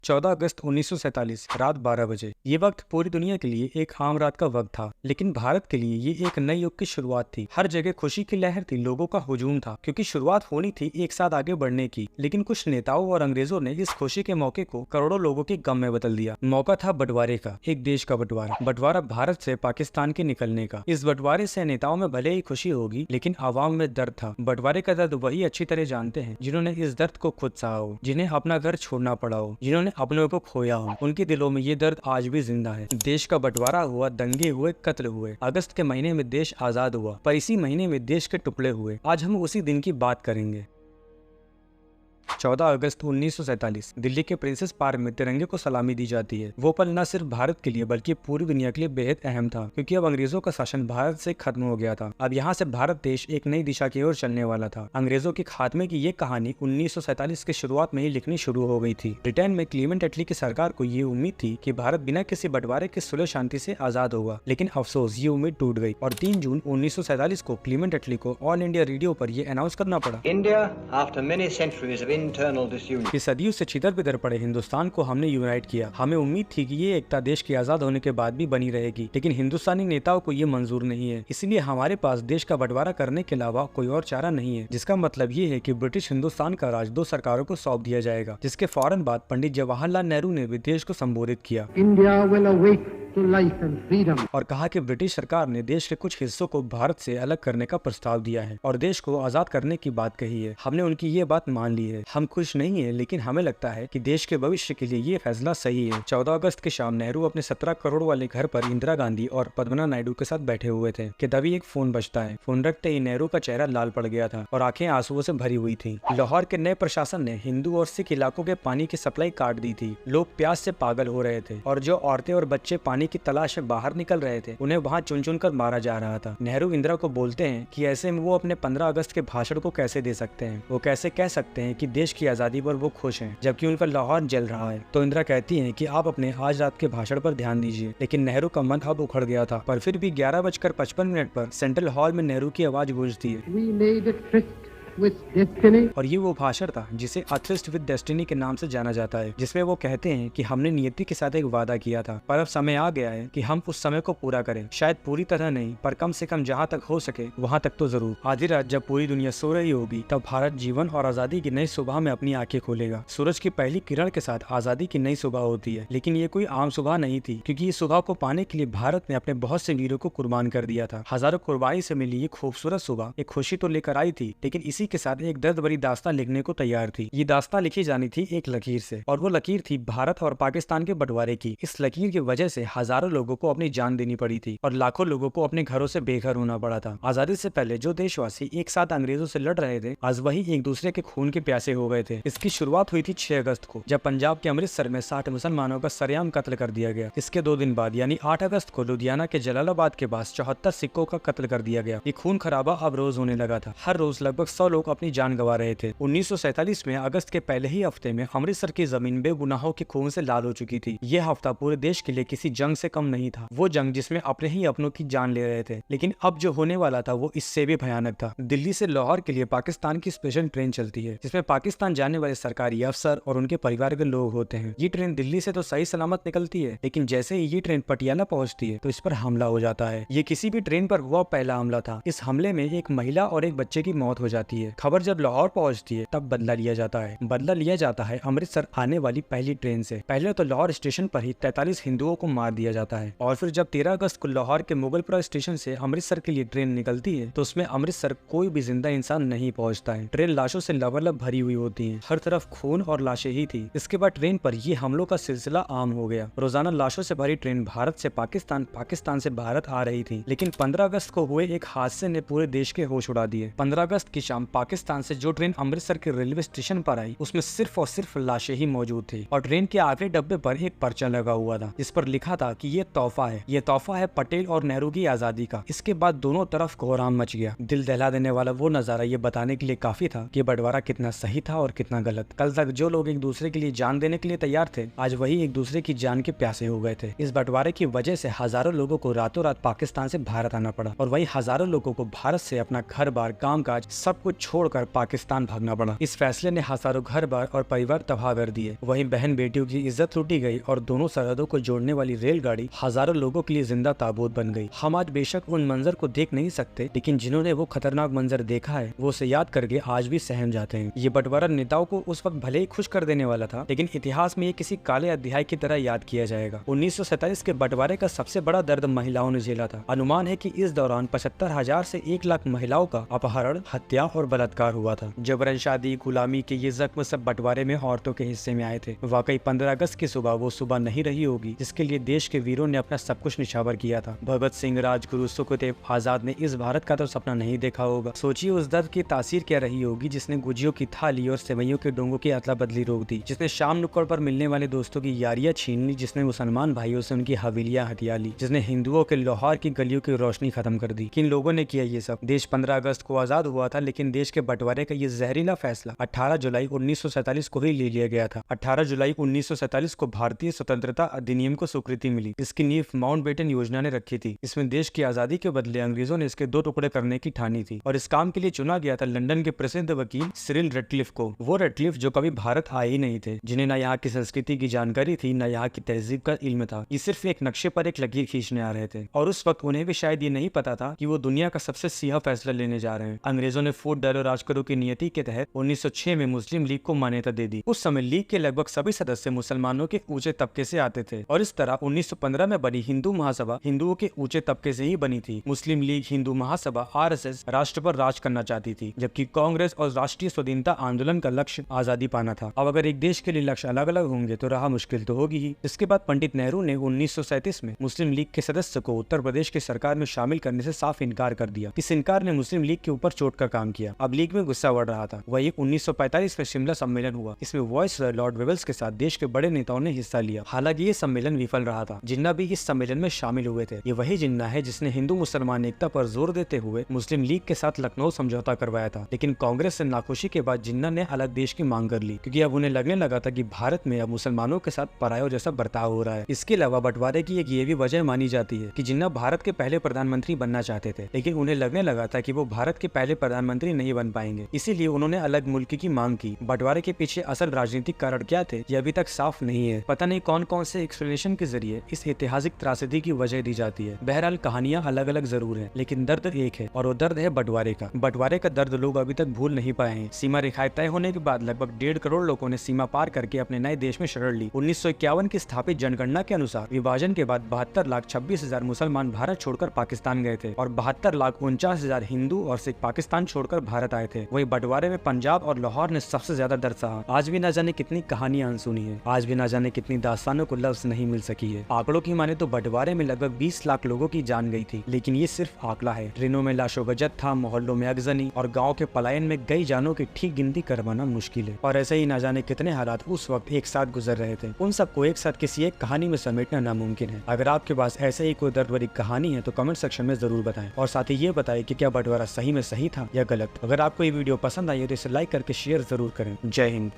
14 अगस्त 1947 रात 12 बजे। ये वक्त पूरी दुनिया के लिए एक आम रात का वक्त था, लेकिन भारत के लिए ये एक नए युग की शुरुआत थी। हर जगह खुशी की लहर थी, लोगों का हुजूम था, क्योंकि शुरुआत होनी थी एक साथ आगे बढ़ने की। लेकिन कुछ नेताओं और अंग्रेजों ने इस खुशी के मौके को करोड़ों लोगों के गम में बदल दिया। मौका था बंटवारे का, एक देश का बंटवारा भारत से पाकिस्तान के निकलने का। इस बंटवारे से नेताओं में भले ही खुशी होगी, लेकिन आवाम में दर्द था। बंटवारे का दर्द वही अच्छी तरह जानते हैं जिन्होंने इस दर्द को खुद सहा हो, जिन्हें अपना घर छोड़ना पड़ा हो, जिन्होंने अपनों को खोया हो। उनके दिलों में ये दर्द आज भी जिंदा है। देश का बंटवारा हुआ, दंगे हुए, कत्ल हुए। अगस्त के महीने में देश आजाद हुआ, पर इसी महीने में देश के टुकड़े हुए। आज हम उसी दिन की बात करेंगे। 14 अगस्त 1947 दिल्ली के प्रिंसेस पार्क में तिरंगे को सलामी दी जाती है। वो पल न सिर्फ भारत के लिए बल्कि पूरी दुनिया के लिए बेहद अहम था, क्योंकि अब अंग्रेजों का शासन भारत से खत्म हो गया था। अब यहाँ से भारत देश एक नई दिशा की ओर चलने वाला था। अंग्रेजों के खात्मे की ये कहानी 1947 की शुरुआत में ही लिखनी शुरू हो गई थी। ब्रिटेन में क्लीमेंट एटली की सरकार को ये उम्मीद थी कि भारत बिना किसी बंटवारे के सुलह शांति से आजाद होगा, लेकिन अफसोस ये उम्मीद टूट गई और 3 जून 1947 को क्लीमेंट एटली को ऑल इंडिया रेडियो पर यह अनाउंस करना पड़ा। India, after many centuries of internal disunion, कि सदियों से छितर बितर पड़े हिंदुस्तान को हमने यूनाइट किया। हमें उम्मीद थी कि ये एकता देश के आजाद होने के बाद भी बनी रहेगी, लेकिन हिंदुस्तानी नेताओं को ये मंजूर नहीं है। इसलिए हमारे पास देश का बंटवारा करने के अलावा कोई और चारा नहीं है, जिसका मतलब ये है कि ब्रिटिश हिंदुस्तान का राज 2 सरकारों को सौंप दिया जाएगा। जिसके फौरन बाद पंडित जवाहरलाल नेहरू ने विदेश को संबोधित किया और कहा कि ब्रिटिश सरकार ने देश के कुछ हिस्सों को भारत से अलग करने का प्रस्ताव दिया है और देश को आजाद करने की बात कही है। हमने उनकी ये बात मान ली है। हम खुश नहीं है, लेकिन हमें लगता है कि देश के भविष्य के लिए ये फैसला सही है। 14 अगस्त की शाम नेहरू अपने 17 करोड़ वाले घर पर इंदिरा गांधी और पद्मना नायडू के साथ बैठे हुए थे कि तभी एक फोन बजता है। फोन रखते ही नेहरू का चेहरा लाल पड़ गया था और आंखें आंसुओं से भरी हुई थी। लाहौर के नए प्रशासन ने हिंदू और सिख इलाकों के पानी की सप्लाई काट दी थी। लोग प्यास से पागल हो रहे थे और जो औरतें और बच्चे पानी की तलाश में बाहर निकल रहे थे, उन्हें वहाँ चुन चुन कर मारा जा रहा था। नेहरू इंदिरा को बोलते हैं कि ऐसे में वो अपने 15 अगस्त के भाषण को कैसे दे सकते हैं। वो कैसे कह सकते हैं कि देश की आजादी पर वो खुश हैं, जबकि उनका लाहौर जल रहा है। तो इंदिरा कहती हैं कि आप अपने आज रात के भाषण पर ध्यान दीजिए। लेकिन नेहरू का मन अब उखड़ गया था, पर फिर भी 11:55 पर सेंट्रल हॉल में नेहरू की आवाज गूंजती है और ये वो भाषण था जिसे अ ट्रिस्ट विद डेस्टिनी के नाम से जाना जाता है, जिसमें वो कहते हैं कि हमने नियति के साथ एक वादा किया था, पर अब समय आ गया है कि हम उस समय को पूरा करें। शायद पूरी तरह नहीं, पर कम से कम जहाँ तक हो सके वहाँ तक तो जरूर। आधी रात जब पूरी दुनिया सो रही होगी, तब भारत जीवन और आजादी की नई सुबह में अपनी आंखें खोलेगा। सूरज की पहली किरण के साथ आजादी की नई सुबह होती है, लेकिन ये कोई आम सुबह नहीं थी, क्योंकि इस सुबह को पाने के लिए भारत ने अपने बहुत से वीरों को कुर्बान कर दिया था। हजारों कुर्बानी से मिली ये खूबसूरत सुबह एक खुशी तो लेकर आई थी, लेकिन इसी के साथ एक दर्द भरी दास्तां लिखने को तैयार थी। ये दास्तां लिखी जानी थी एक लकीर से, और वो लकीर थी भारत और पाकिस्तान के बंटवारे की। इस लकीर की वजह से हजारों लोगों को अपनी जान देनी पड़ी थी और लाखों लोगों को अपने घरों से बेघर होना पड़ा था। आजादी से पहले जो देशवासी एक साथ अंग्रेजों से लड़ रहे थे, आज वही एक दूसरे के खून के प्यासे हो गए थे। इसकी शुरुआत हुई थी 6 अगस्त को, जब पंजाब के अमृतसर में 60 मुसलमानों का सरेआम कत्ल कर दिया गया। इसके 2 दिन बाद यानी 8 अगस्त को लुधियाना के जलालाबाद के पास 74 सिखों का कत्ल कर दिया गया। ये खून खराबा अब रोज होने लगा था। हर रोज लगभग 100 लोग अपनी जान गंवा रहे थे। 1947 में अगस्त के पहले ही हफ्ते में अमृतसर की जमीन बेगुनाहों के खून से लाल हो चुकी थी। यह हफ्ता पूरे देश के लिए किसी जंग से कम नहीं था। वो जंग जिसमें अपने ही अपनों की जान ले रहे थे। लेकिन अब जो होने वाला था वो इससे भी भयानक था। दिल्ली से लाहौर के लिए पाकिस्तान की स्पेशल ट्रेन चलती है, जिसमें पाकिस्तान जाने वाले सरकारी अफसर और उनके परिवार के लोग होते हैं। ये ट्रेन दिल्ली से तो सही सलामत निकलती है, लेकिन जैसे ही ये ट्रेन पटियाला पहुंचती है तो इस पर हमला हो जाता है। ये किसी भी ट्रेन पर हुआ पहला हमला था। इस हमले में एक महिला और एक बच्चे की मौत हो जाती है। खबर जब लाहौर पहुंचती है, तब बदला लिया जाता है अमृतसर आने वाली पहली ट्रेन से। पहले तो लाहौर स्टेशन पर ही 43 हिंदुओं को मार दिया जाता है, और फिर जब 13 अगस्त को लाहौर के मुगलपुरा स्टेशन से अमृतसर के लिए ट्रेन निकलती है, तो उसमें अमृतसर कोई भी जिंदा इंसान नहीं पहुंचता है। ट्रेन लाशों से लबालब भरी हुई होती है, हर तरफ खून और लाशें ही थी। इसके बाद ट्रेन पर ये हमलों का सिलसिला आम हो गया। रोजाना लाशों से भरी ट्रेन भारत से पाकिस्तान, पाकिस्तान से भारत आ रही थी। लेकिन 15 अगस्त को हुए एक हादसे ने पूरे देश के होश उड़ा दिए। 15 अगस्त की शाम पाकिस्तान से जो ट्रेन अमृतसर के रेलवे स्टेशन पर आई, उसमें सिर्फ और सिर्फ लाशें ही मौजूद थी, और ट्रेन के आखिरी डब्बे पर एक पर्चा लगा हुआ था, जिस पर लिखा था कि ये तोहफा है पटेल और नेहरू की आजादी का। इसके बाद दोनों तरफ कोहराम मच गया। दिल दहला देने वाला वो नजारा ये बताने के लिए काफी था कि बंटवारा कितना सही था और कितना गलत। कल तक जो लोग एक दूसरे के लिए जान देने के लिए तैयार थे, आज वही एक दूसरे की जान के प्यासे हो गए थे। इस बंटवारे की वजह से हजारों लोगों को रातों रात पाकिस्तान से भारत आना पड़ा, और वही हजारों लोगों को भारत से अपना घर बार, काम काज सब कुछ छोड़कर पाकिस्तान भागना पड़ा। इस फैसले ने हजारों घर बार और परिवार तबाह कर दिए। वहीं बहन बेटियों की इज्जत लूटी गई और दोनों सरहदों को जोड़ने वाली रेलगाड़ी हजारों लोगों के लिए जिंदा ताबूत बन गई। हम आज बेशक उन मंजर को देख नहीं सकते, लेकिन जिन्होंने वो खतरनाक मंजर देखा है वो उसे याद करके आज भी सहम जाते हैं। ये बंटवारा नेताओं को उस वक्त भले ही खुश कर देने वाला था, लेकिन इतिहास में ये किसी काले अध्याय की तरह याद किया जाएगा। 1947 के बंटवारे का सबसे बड़ा दर्द महिलाओं ने झेला था। अनुमान है कि इस दौरान 75,000 से 1 लाख महिलाओं का अपहरण, हत्या और बलात्कार हुआ था। जबरन शादी, गुलामी के ये जख्म सब बंटवारे में औरतों के हिस्से में आए थे। वाकई 15 अगस्त की सुबह वो सुबह नहीं रही होगी जिसके लिए देश के वीरों ने अपना सब कुछ निछावर किया था। भगत सिंह, राजगुरु, सुखदेव, आजाद ने इस भारत का तो सपना नहीं देखा होगा। सोचिए उस दर्द की तासीर क्या रही होगी जिसने गुजियों की थाली और सेवइयों के डोंगों की अदला बदली रोक दी, जिसने शाम नुक्कड़ पर मिलने वाले दोस्तों की यारियां छीन ली, जिसने मुसलमान भाइयों से उनकी हवेलियां हथिया ली, जिसने हिंदुओं के लाहौर की गलियों की रोशनी खत्म कर दी। किन लोगों ने किया ये सब? देश 15 अगस्त को आजाद हुआ था, लेकिन देश के बंटवारे का ये जहरीला फैसला 18 जुलाई 1947 को ही ले लिया गया था। 18 जुलाई 1947 को भारतीय स्वतंत्रता अधिनियम को स्वीकृति मिली। इसकी नींव माउंटबेटन योजना ने रखी थी। इसमें देश की आजादी के बदले अंग्रेजों ने इसके 2 टुकड़े करने की ठानी थी और इस काम के लिए चुना गया था लंदन के प्रसिद्ध वकील सिरिल रैटक्लिफ को। वो रैटक्लिफ जो कभी भारत आए ही नहीं थे, जिन्हें न यहाँ की संस्कृति की जानकारी थी, न यहाँ की तहजीब का इल्म था। ये सिर्फ एक नक्शे पर एक लकीर खींचने आ रहे थे और उस वक्त उन्हें भी शायद ये नहीं पता था कि वो दुनिया का सबसे सियाह फैसला लेने जा रहे हैं। अंग्रेजों ने फूट डालो राज करो की नियति के तहत 1906 में मुस्लिम लीग को मान्यता दे दी। उस समय लीग के लगभग सभी सदस्य मुसलमानों के ऊंचे तबके से आते थे और इस तरह 1915 में बनी हिंदू महासभा हिंदुओं के ऊंचे तबके से ही बनी थी। मुस्लिम लीग, हिंदू महासभा, आरएसएस राष्ट्र पर राज करना चाहती थी, जबकि कांग्रेस और राष्ट्रीय स्वाधीनता आंदोलन का लक्ष्य आजादी पाना था। अब अगर एक देश के लिए लक्ष्य अलग अलग होंगे तो राह मुश्किल तो होगी ही। इसके बाद पंडित नेहरू ने 1937 में मुस्लिम लीग के सदस्य को उत्तर प्रदेश की सरकार में शामिल करने से साफ इनकार कर दिया। इस इनकार ने मुस्लिम लीग के ऊपर चोट का काम किया। अब लीग में गुस्सा बढ़ रहा था। वही 1945 में शिमला सम्मेलन हुआ। इसमें वॉइसरॉय लॉर्ड वेल्स के साथ देश के बड़े नेताओं ने हिस्सा लिया। हालांकि ये सम्मेलन विफल रहा था। जिन्ना भी इस सम्मेलन में शामिल हुए थे। ये वही जिन्ना है जिसने हिंदू मुसलमान एकता पर जोर देते हुए मुस्लिम लीग के साथ लखनऊ समझौता करवाया था। लेकिन कांग्रेस से नाखुशी के बाद जिन्ना ने अलग देश की मांग कर ली, क्योंकि अब उन्हें लगने लगा था कि भारत में अब मुसलमानों के साथ परायों जैसा बर्ताव हो रहा है। इसके अलावा बंटवारे की एक ये भी वजह मानी जाती है कि जिन्ना भारत के पहले प्रधानमंत्री बनना चाहते थे, लेकिन उन्हें लगने लगा था कि वो भारत के पहले प्रधानमंत्री नहीं बन पाएंगे। इसीलिए उन्होंने अलग मुल्क की मांग की। बंटवारे के पीछे असल राजनीतिक कारण क्या थे ये अभी तक साफ नहीं है। पता नहीं कौन कौन से एक्सप्लेनेशन के जरिए इस ऐतिहासिक त्रासदी की वजह दी जाती है। बहरहाल कहानियां अलग अलग जरूर है, लेकिन दर्द एक है और वो दर्द है बंटवारे का। बंटवारे का दर्द लोग अभी तक भूल नहीं पाए हैं। सीमा रेखाएं तय होने के बाद लगभग 1.5 करोड़ लोगों ने सीमा पार करके अपने नए देश में शरण ली। 1951 की स्थापित जनगणना के अनुसार विभाजन के बाद 72,26,000 मुसलमान भारत छोड़कर पाकिस्तान गए थे और 72,49,000 हिंदू और सिख पाकिस्तान छोड़कर भारत आए थे। वही बंटवारे में पंजाब और लाहौर ने सबसे ज्यादा दर्द सहा। आज भी न जाने कितनी कहानियां अनसुनी है, आज भी न जाने कितनी दास्तानों को लफ्ज नहीं मिल सकी है। आंकड़ों की माने तो बंटवारे में लगभग 20 लाख लोगों की जान गई थी, लेकिन ये सिर्फ आंकड़ा है। ट्रेनों में लाशों का जत्था, मोहल्लों में अगजनी और गाँव के पलायन में गई जानों की ठीक गिनती करवाना मुश्किल है। और ऐसे ही न जाने कितने हालात उस वक्त एक साथ गुजर रहे थे। उन सबको एक साथ किसी एक कहानी में समेटना नामुमकिन है। अगर आपके पास ऐसे ही कोई दर्द भरी कहानी है तो कमेंट सेक्शन में जरूर बताएं और साथ ही ये बताएं कि क्या बंटवारा सही में सही था या गलत। अगर आपको ये वीडियो पसंद आई है तो इसे लाइक करके शेयर जरूर करें। जय हिंद।